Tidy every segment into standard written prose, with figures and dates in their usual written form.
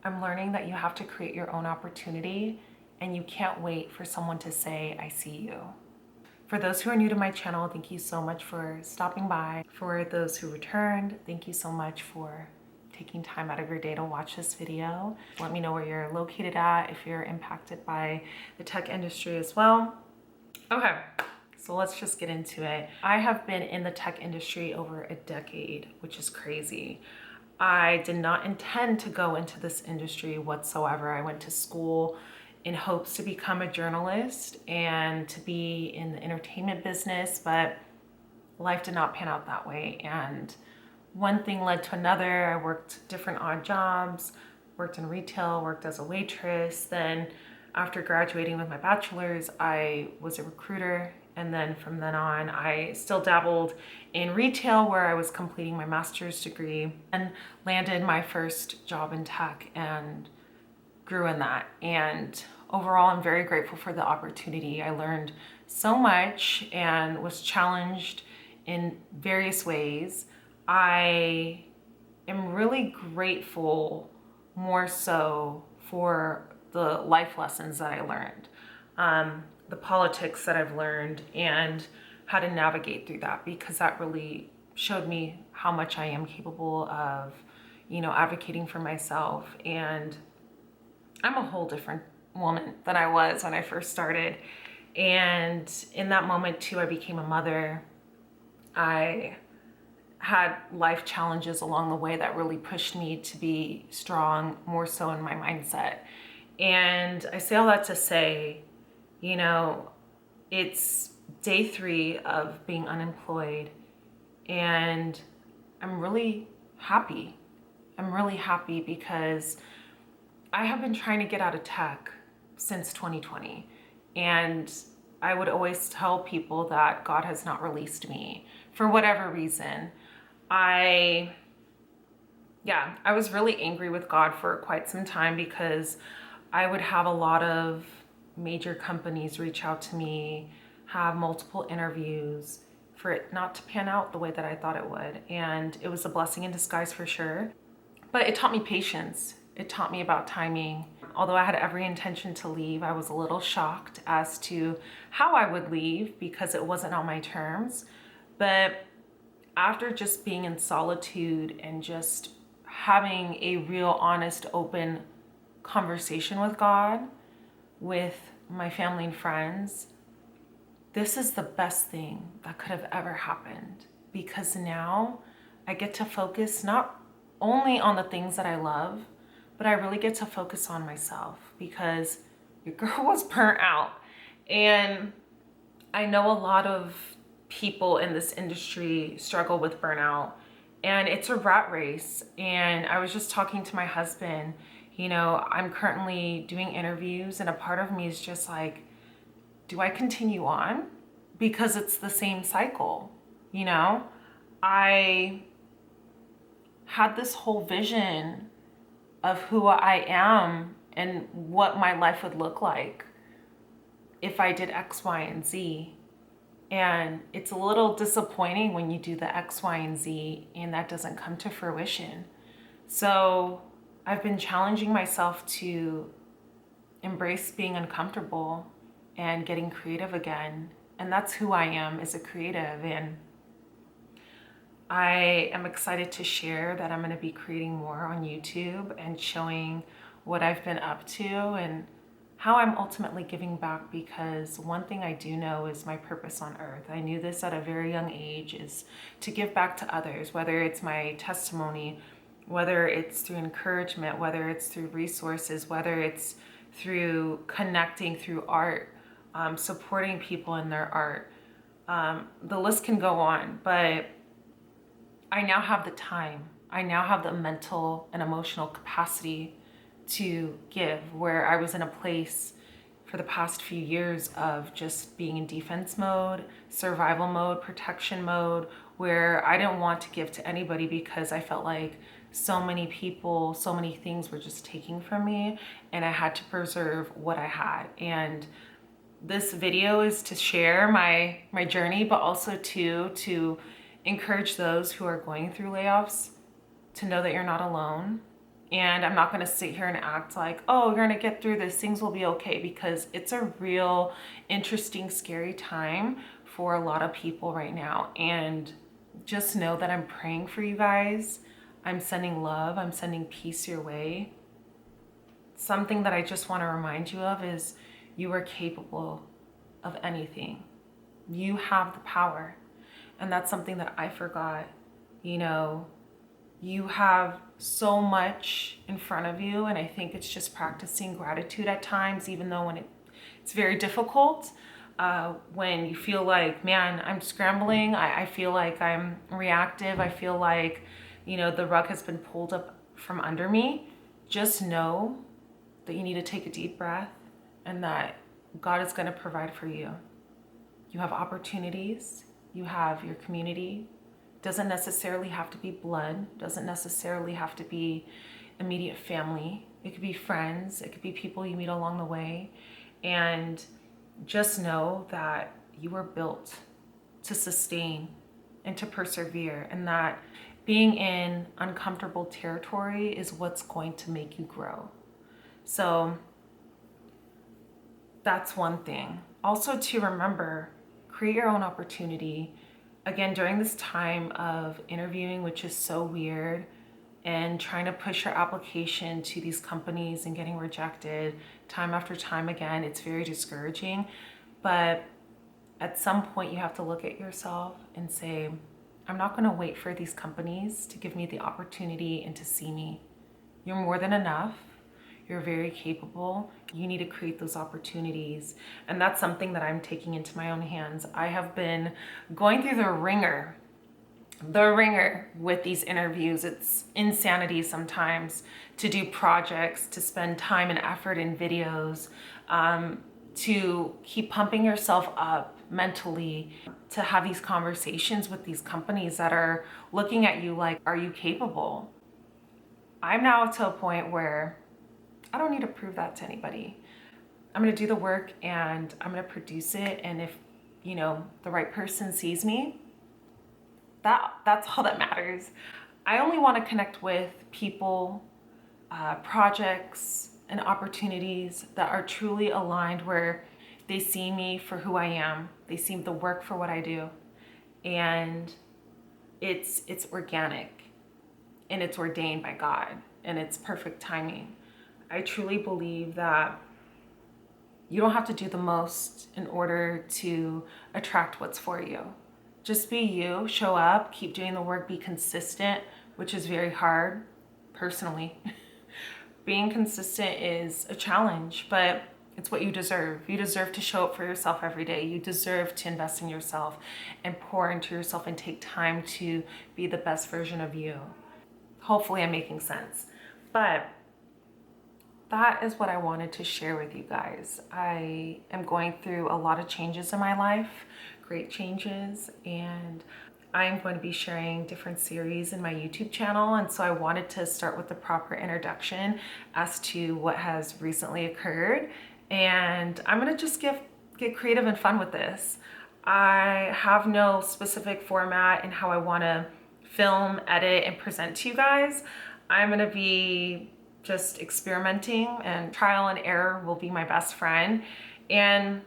I'm learning that you have to create your own opportunity and you can't wait for someone to say, I see you. For those who are new to my channel, thank you so much for stopping by. For those who returned, thank you so much for taking time out of your day to watch this video. Let me know where you're located at, if you're impacted by the tech industry as well. Okay, so let's just get into it. I have been in the tech industry over a decade, which is crazy. I did not intend to go into this industry whatsoever. I went to school in hopes to become a journalist and to be in the entertainment business, but life did not pan out that way. And one thing led to another. I worked different odd jobs, worked in retail, worked as a waitress. Then after graduating with my bachelor's, I was a recruiter. And then from then on, I still dabbled in retail where I was completing my master's degree and landed my first job in tech and grew in that. And overall, I'm very grateful for the opportunity. I learned so much and was challenged in various ways. I am really grateful more so for the life lessons that I learned, the politics that I've learned, and how to navigate through that, because that really showed me how much I am capable of, advocating for myself. And I'm a whole different woman than I was when I first started. And in that moment too, I became a mother. I had life challenges along the way that really pushed me to be strong, more so in my mindset. And I say all that to say, it's day 3 of being unemployed, and I'm really happy. I'm really happy because I have been trying to get out of tech since 2020. And I would always tell people that God has not released me for whatever reason. I was really angry with God for quite some time because I would have a lot of major companies reach out to me, have multiple interviews, for it not to pan out the way that I thought it would. And it was a blessing in disguise for sure. But it taught me patience. It taught me about timing. Although I had every intention to leave, I was a little shocked as to how I would leave because it wasn't on my terms. But after just being in solitude and just having a real, honest, open conversation with God, with my family and friends, this is the best thing that could have ever happened, because now I get to focus not only on the things that I love, but I really get to focus on myself, because your girl was burnt out. And I know a lot of people in this industry struggle with burnout, and it's a rat race. And I was just talking to my husband, I'm currently doing interviews, and a part of me is just like, do I continue on? Because it's the same cycle, I had this whole vision of who I am and what my life would look like if I did X, Y, and Z. And it's a little disappointing when you do the X, Y, and Z and that doesn't come to fruition. So I've been challenging myself to embrace being uncomfortable and getting creative again. And that's who I am as a creative. And I am excited to share that I'm going to be creating more on YouTube and showing what I've been up to and how I'm ultimately giving back, because one thing I do know is my purpose on earth. I knew this at a very young age, is to give back to others, whether it's my testimony, whether it's through encouragement, whether it's through resources, whether it's through connecting through art, supporting people in their art. The list can go on, but I now have the time. I now have the mental and emotional capacity to give, where I was in a place for the past few years of just being in defense mode, survival mode, protection mode, where I didn't want to give to anybody because I felt like so many people, so many things were just taking from me, and I had to preserve what I had. And this video is to share my journey, but also to encourage those who are going through layoffs to know that you're not alone, And I'm not going to sit here and act like, oh, you're going to get through this, things will be okay, because it's a real interesting, scary time for a lot of people right now. And just know that I'm praying for you guys. I'm sending love, I'm sending peace your way. Something that I just want to remind you of is you are capable of anything. You have the power. And that's something that I forgot. You know, you have so much in front of you, and I think it's just practicing gratitude at times, even though when it's very difficult, when you feel like, man, I'm scrambling, I feel like I'm reactive, I feel like, you know, the rug has been pulled up from under me. Just know that you need to take a deep breath and that God is going to provide for you. You have opportunities, you have your community. Doesn't necessarily have to be blood, doesn't necessarily have to be immediate family. It could be friends, it could be people you meet along the way. And just know that you are built to sustain and to persevere, and that being in uncomfortable territory is what's going to make you grow. So that's one thing. Also to remember, create your own opportunity. Again, during this time of interviewing, which is so weird, and trying to push your application to these companies and getting rejected time after time again, it's very discouraging. But at some point you have to look at yourself and say, I'm not going to wait for these companies to give me the opportunity and to see me. You're more than enough. You're very capable. You need to create those opportunities. And that's something that I'm taking into my own hands. I have been going through the ringer with these interviews. It's insanity sometimes to do projects, to spend time and effort in videos, to keep pumping yourself up mentally, to have these conversations with these companies that are looking at you like, are you capable? I'm now to a point where I don't need to prove that to anybody. I'm gonna do the work and I'm gonna produce it. And if, you know, the right person sees me, that's all that matters. I only want to connect with people, projects, and opportunities that are truly aligned, where they see me for who I am. They see the work for what I do. And it's organic, and it's ordained by God, and it's perfect timing. I truly believe that you don't have to do the most in order to attract what's for you. Just be you, show up, keep doing the work, be consistent, which is very hard, personally. Being consistent is a challenge, but it's what you deserve. You deserve to show up for yourself every day. You deserve to invest in yourself and pour into yourself and take time to be the best version of you. Hopefully I'm making sense. But that is what I wanted to share with you guys. I am going through a lot of changes in my life, great changes, and I'm going to be sharing different series in my YouTube channel. And so I wanted to start with the proper introduction as to what has recently occurred. And I'm gonna just get creative and fun with this. I have no specific format in how I wanna film, edit, and present to you guys. I'm gonna be just experimenting, and trial and error will be my best friend. And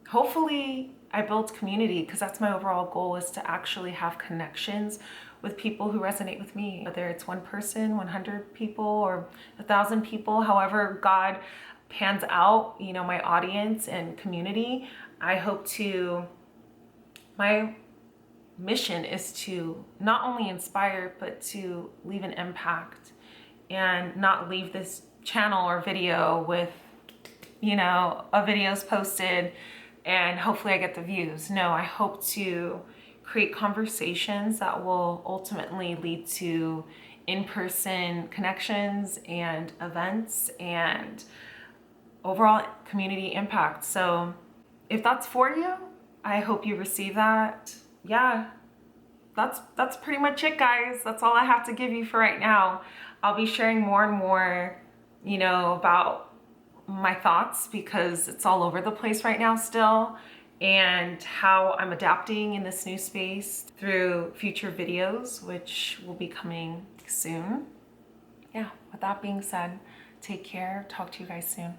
hopefully I build community, because that's my overall goal, is to actually have connections with people who resonate with me, whether it's one person, 100 people, or 1,000 people, however God pans out, you know, my audience and community. My mission is to not only inspire, but to leave an impact, and not leave this channel or video with, you know, a video's posted and hopefully I get the views. No, I hope to create conversations that will ultimately lead to in-person connections and events and overall community impact. So if that's for you, I hope you receive that. Yeah, that's pretty much it, guys. That's all I have to give you for right now. I'll be sharing more and more, you know, about my thoughts, because it's all over the place right now still, and how I'm adapting in this new space through future videos, which will be coming soon. yeah, with that being said, take care. Talk to you guys soon.